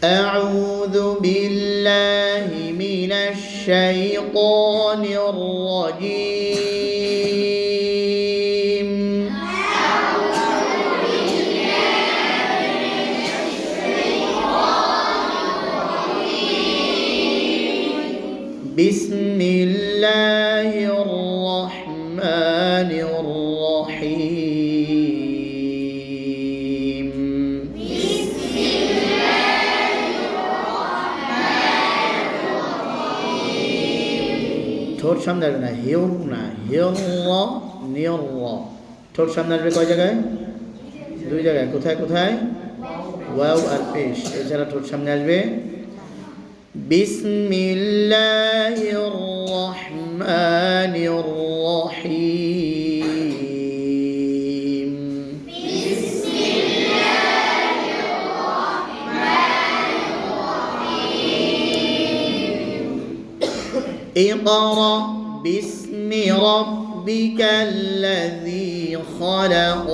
أعوذ بالله من الشيطان الرجيم بسم الله الرحمن الرحيم بسم الله الرحمن الرحيم ঠোঁট সামনে আসবে না, হিউর না, হিউর নিয়র। ঠোঁট সামনে আসবে কয় জায়গায়? দুই জায়গায়। কোথায় কোথায়? ওয়াও আর পেশ। এছাড়া ঠোঁট সামনে আসবে বিসমিল্লাহির রহমানির রহিম। বিসমিল্লাহির রহমানির রহিম ইকরা বিসমি রাব্বিকাল্লাযী খালাক।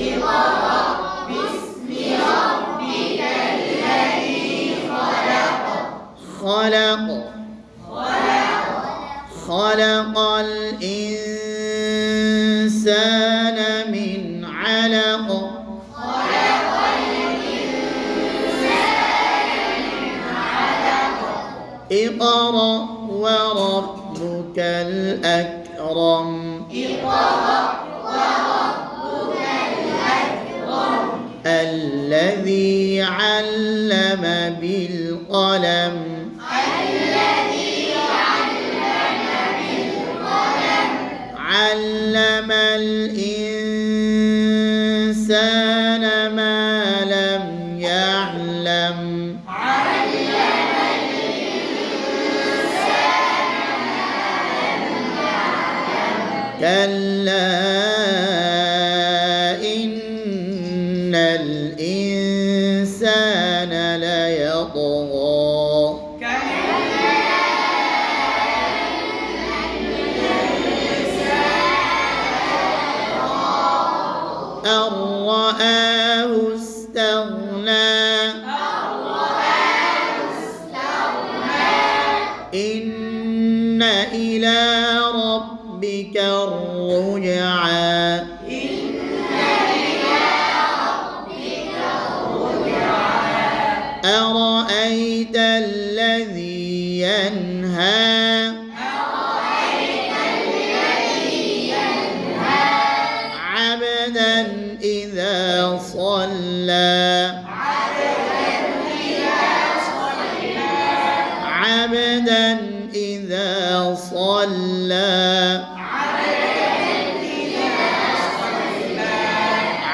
اقرأ باسم ربك الذي خلق خلق خلق الإنسان من علق خلق الإنسان من علق اقرأ وربك الأكرم. اقرأ وربك الأكرم الذي علم بالقلم الذي علم بالقلم علم الإنسان ما لم يعلم علم الإنسان ما لم يعلم كلا إن الإنسان ليطغى أن رآه استغنى إن إلى ربك الرجعى أرأيت الذي ينهى عبدا إذا صلى عبدا إذا صلى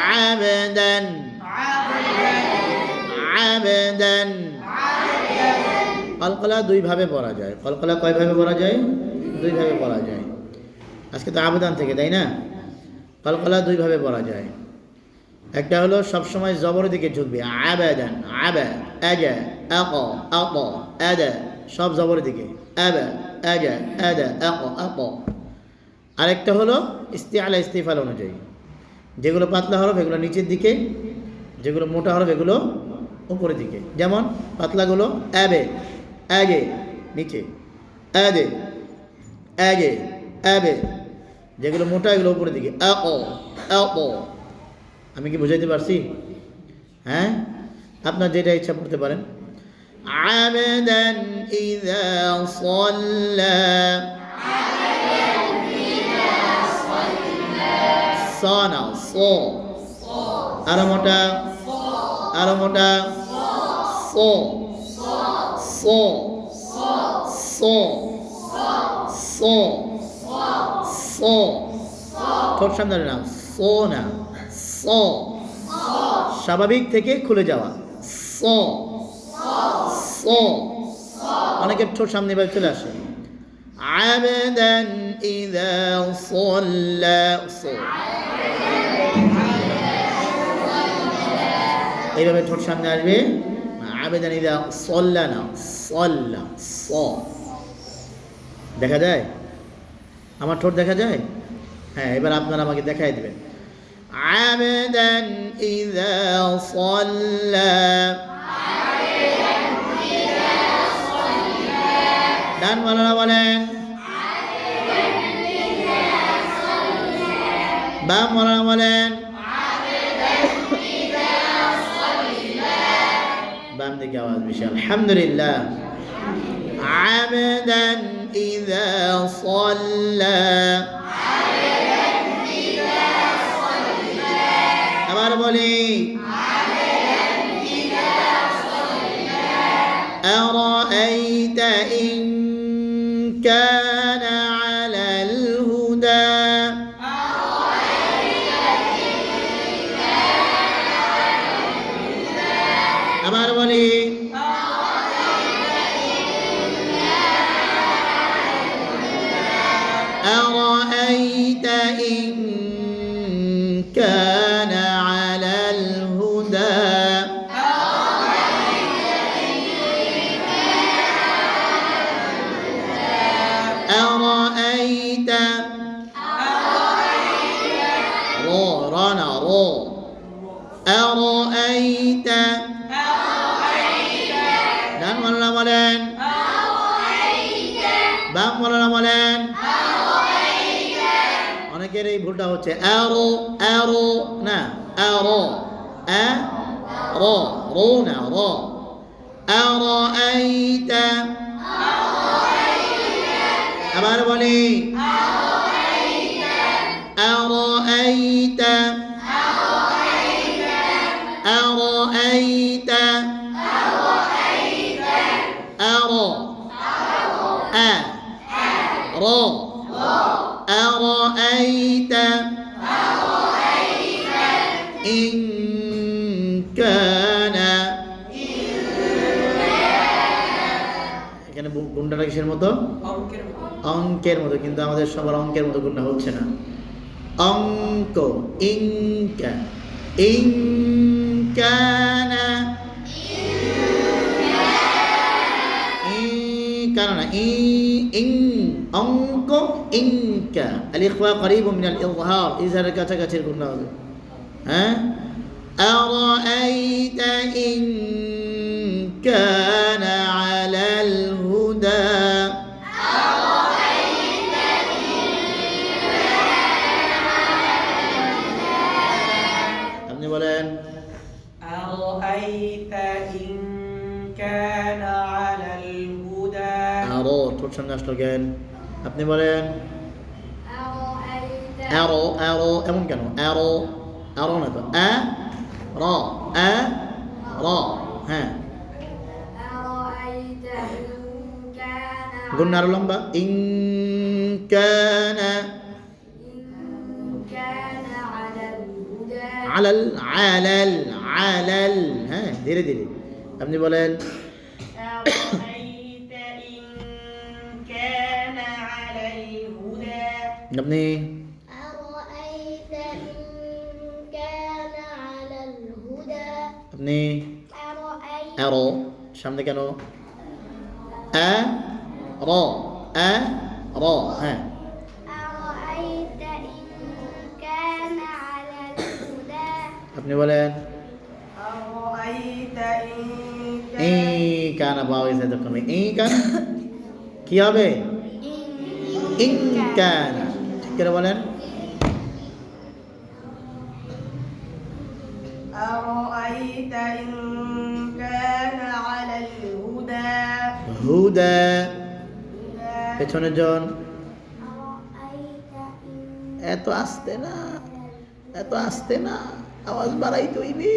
عبدا عبدا কলকলা দুই ভাবে পড়া যায়। কলকলা কয় ভাবে পড়া যায়? দুই ভাবে পড়া যায়। আজকে তো আবেদন থেকে, তাই না? কলকলা দুই ভাবে পড়া যায়। একটা হলো সবসময় জবরের দিকে ঝুঁকবে, আবেদান, আবে, আজা, আক, আক, আদা, সব জবরের দিকে, আবে, আজা, আদা, আক, আক। আরেকটা হলো ইস্তিআলা ইস্তিফাল অনুযায়ী, যেগুলো পাতলা হরফ এগুলো নিচের দিকে, যেগুলো মোটা হরফ এগুলো উপরের দিকে। যেমন পাতলাগুলো আবে, আগে, নিচে, আদে, আগে, আবে। যেগুলো মোটা এগুলো উপরের দিকে, আক, আক। আমি কি বুঝাইতে পারছি? হ্যাঁ, আপনার যেটা ইচ্ছা পড়তে পারেন। আবেদান ইযা সাল্লা, সানা, সো, আরো মোটা, আরো মোটা, so, so, so, so, so. ঠোঁট সামনে না, সো না, সো। স্বাভাবিক থেকে খুলে যাওয়া, সো, সো। অনেকের ঠোঁট সামনে এভাবে চলে আসে। আবেদান ইযা সাল্লা, সো। এইভাবে ঠোঁট সামনে আসবে। আবেদান ইযা সাল্লা না, সাল্লা, স। দেখা যায়? আমার ঠোঁট দেখা যায়? হ্যাঁ, এবার আপনারা আমাকে দেখাই দেবেন। عبدا إذا صلى ডান মাওলানা বলেন বাম মাওলানা বলেন বাম দিকে আওয়াজ বেশি আলহামদুলিল্লাহ আবদান ইযা সাল্লা আবার বলি أرأيت إن كان على الهدى أمر ولي أرأيت إن كان على الهدى أرأيت رو رانا رو أرأيت دان ولا ملان বাম ولا ملان অনেকের এই ভুলটা হচ্ছে আরো আরো না আরো আ রো রো না রো أرأيت আবার বলি أرأيت أرأيت أرى أ رو أرأيت إن كان এখানে গুণটা কিসের মতো অঙ্কের মতো কিন্তু আমাদের সবার অঙ্কের মতো গুণটা হচ্ছে না অঙ্ক ইনকা ইনকানা কারণ ইন অঙ্ক ইনকা আল-ইখফা করিবুম মিনাল ইযহার ইযহারের কাছাকাছির গুণ হবে হ্যাঁ أرأيت إن كان على الهدى আপনি বলেন أرأيت إن كان على الهدى আরো ঠোঁট সামনে আসলো কেন আপনি বলেন আরো আরো এমন কেন আরো আরো না তো আ র আ র হ্যাঁ أرأيت إن كان গুণ আরো লম্বা ইন কানা على الهدى আলাল আলাল আলাল হ্যাঁ ধীরে ধীরে আপনি বলেন أرأيت إن كان على الهدى আপনি أرأيت إن كان على الهدى আপনি أرأيت আরো সামনে কেন আ র আ র হ্যাঁ أرأيت إن كان على الهدى আপনি বলেন أرأيت إن এই كان কানা পাওয়া গেছে তখন এই কান কি হবে ইন কানা ঠিক করে বলেন أرأيت إن كان على الهدى হুদা পেছনের জন أرأيت إن এত আসতে না এত আসতে না আওয়াজ বাড়াই তৈবি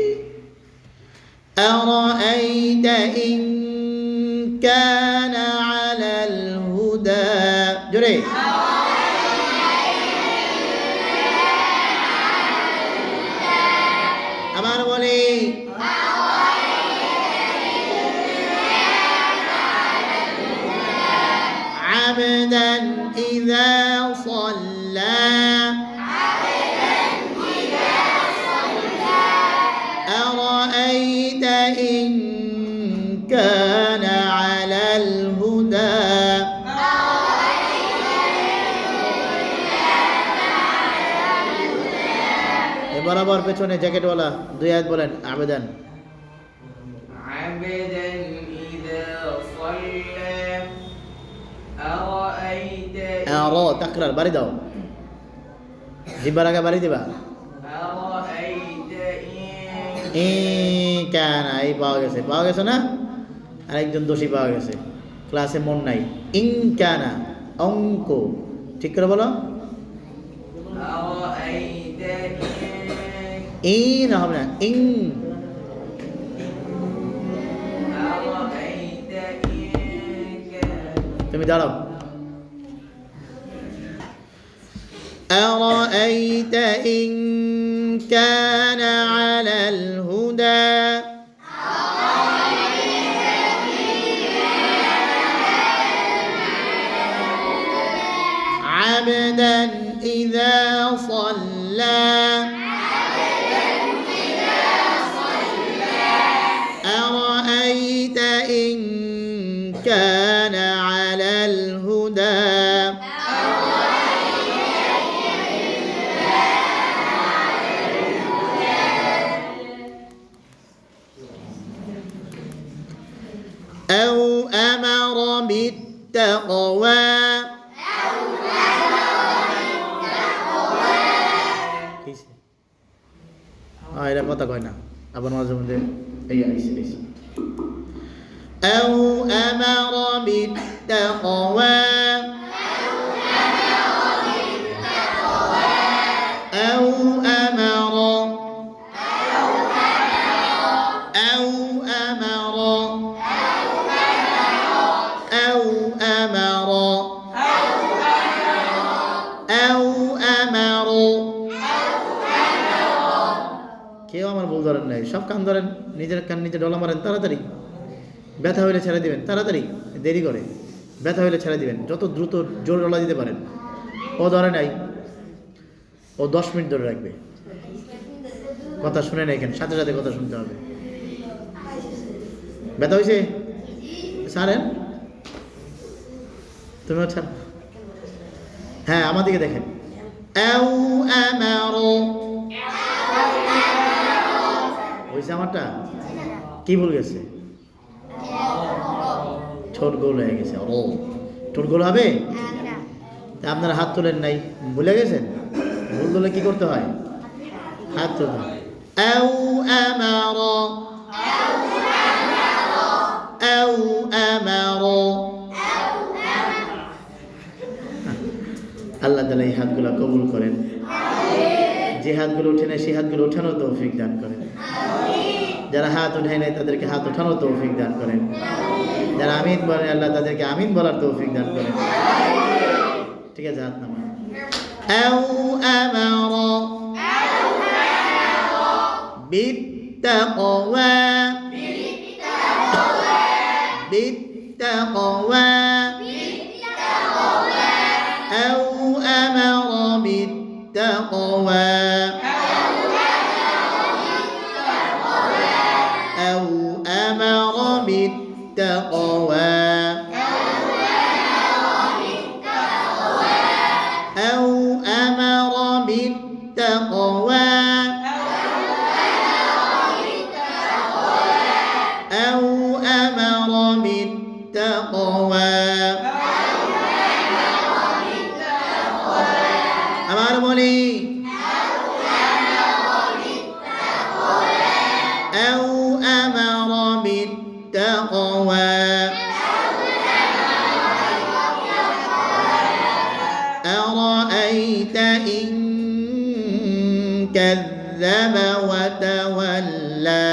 أرأيت إن كان على الهدى জোরে আবার বলি عبدا إذا صلى أرأيت إن كان على الهدى বরাবর পেছনে জ্যাকেটওয়ালা দুই আয়াত বলেন আবেদন عبدا إذا صلى আর তাকরার বাড়ি দাও, জিব্বার আগে বাড়ি দিবা। أرأيت কানা, এই পাওয়া গেছে না? আরেকজন দোষী পাওয়া গেছে, ক্লাসে মন নাই। কানা অঙ্ক, ঠিক করে বলো। أرأيت না হবে না, أرأيت كان তুমি দাঁড়াও। أرأيت إن كان على الهدى عبدا إذا صلى أرأيت إن كان على الهدى أو أمر بالتقوى এটা কথা কয় না, আবার মাঝে মধ্যে এই আইসে أو أمر بالتقوى أو أمر أو أمر أو أمر أو أمر কেউ আমার ভুল ধরেন নাই, সব কান ধরেন, নিজের কান নিজে ডলা মারেন, তাড়াতাড়ি ব্যথা হইলে ছেড়ে দিবেন, তাড়াতাড়ি, দেরি করে ব্যথা হইলে ছেড়ে দিবেন, যত দ্রুত জোর ডলা দিতে পারেন। ও ধরে নাই, ও 10 মিনিট ধরে রাখবে, কথা শুনে নাই, এখানে সাথে সাথে কথা শুনতে হবে। ব্যথা হয়েছে ছাড়েন, তুমিও ছাড়। হ্যাঁ, আমার দিকে দেখেন। أو أمر হয়েছে আমারটা, কি ভুল গেছে? ঠোঁট গোল হয়ে গেছে। ও ঠোঁট গোল হবে, তা আপনারা হাত তোলেন নাই, ভুলে গেছেন? ভুল করলে কি করতে হয়? হাত তুলতে হয়। أو أمر أو أمر আল্লাহ তাআলা এই হাতগুলো কবুল করেন, যে হাতগুলো উঠে নেয় সেই হাতগুলো ওঠানোর তৌফিক দান করেন, যারা হাত উঠায় নাই তাদেরকে হাত ওঠানোর তৌফিক দান করেন, যারা আমিন বলে আল্লাহ তাদেরকে আমিন বলার তৌফিক দান করেন। ঠিক আছে, হাত নামান। أو أمر بالتقوى بالتقوى أو أمر بالتقوى أو أمر بالتقوى أو أمر بالتقوى أو أمر بالتقوى আমার বলি أو أمر بالتقوى أرأيت إن كذب وتولى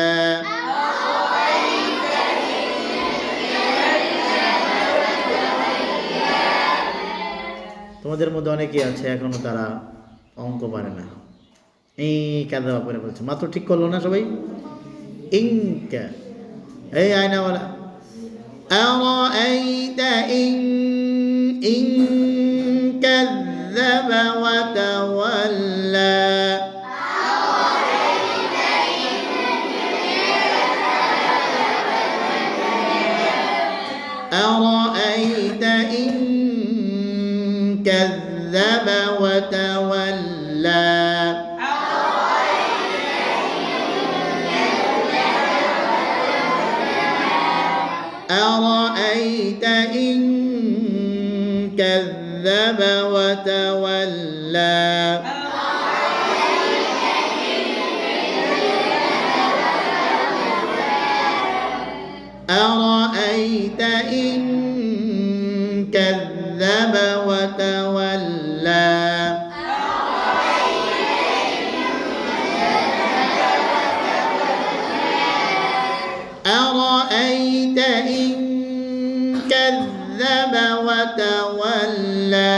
তোমাদের মধ্যে অনেকেই আছে এখনো তারা অঙ্ক পারে না, এই কাদা করে বলছে, মাত্র ঠিক করলো না সবাই? ইনকা, এই আয়নাওয়ালা, أرأيت إن كذب وتولى أرأيت إن كذب وتولى أرأيت إن كذب كذب وتولى أرأيت إن كذب وتولى أرأيت إن كذب وتولى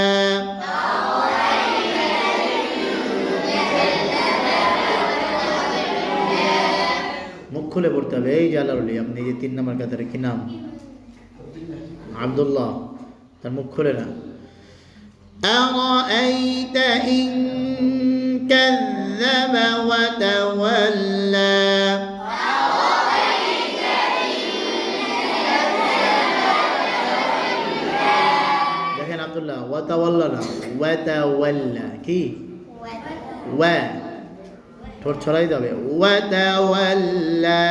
মুখ খুলে পড়তে হবে এই জালালুলি আপনি যে 3 নম্বর কাতারে কি নাম আব্দুল্লাহ তার মুখ খুলে না أرأيت إن كذب وتولى দেখেন আব্দুল্লাহ ওয়াতাওয়াল্লা না ওয়াতাওয়াল্লা কি ওয়া ঠোঁট ছড়াই যাবে ওয়াতাওয়াল্লা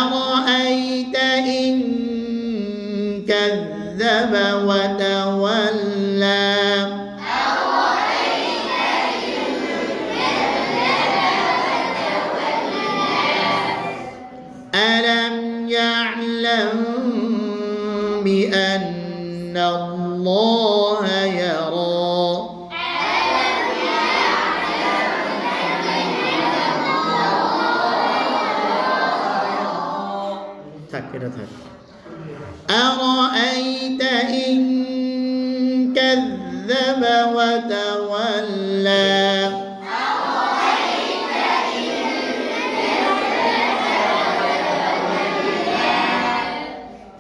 أرأيت إن كذب وتولى ألم يعلم بأن الله يرى أرأيت إن كذب وتولى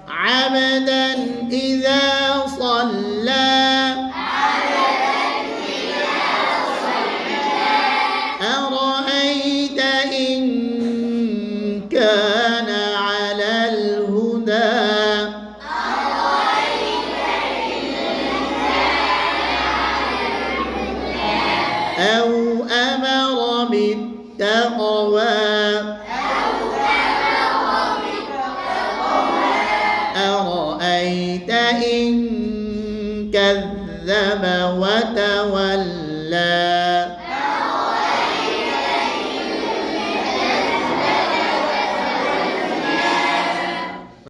عبدا إذا صلى أرأيت إن كان على الهدى أو أمر بالتقوى أرأيت إن كذب وتولى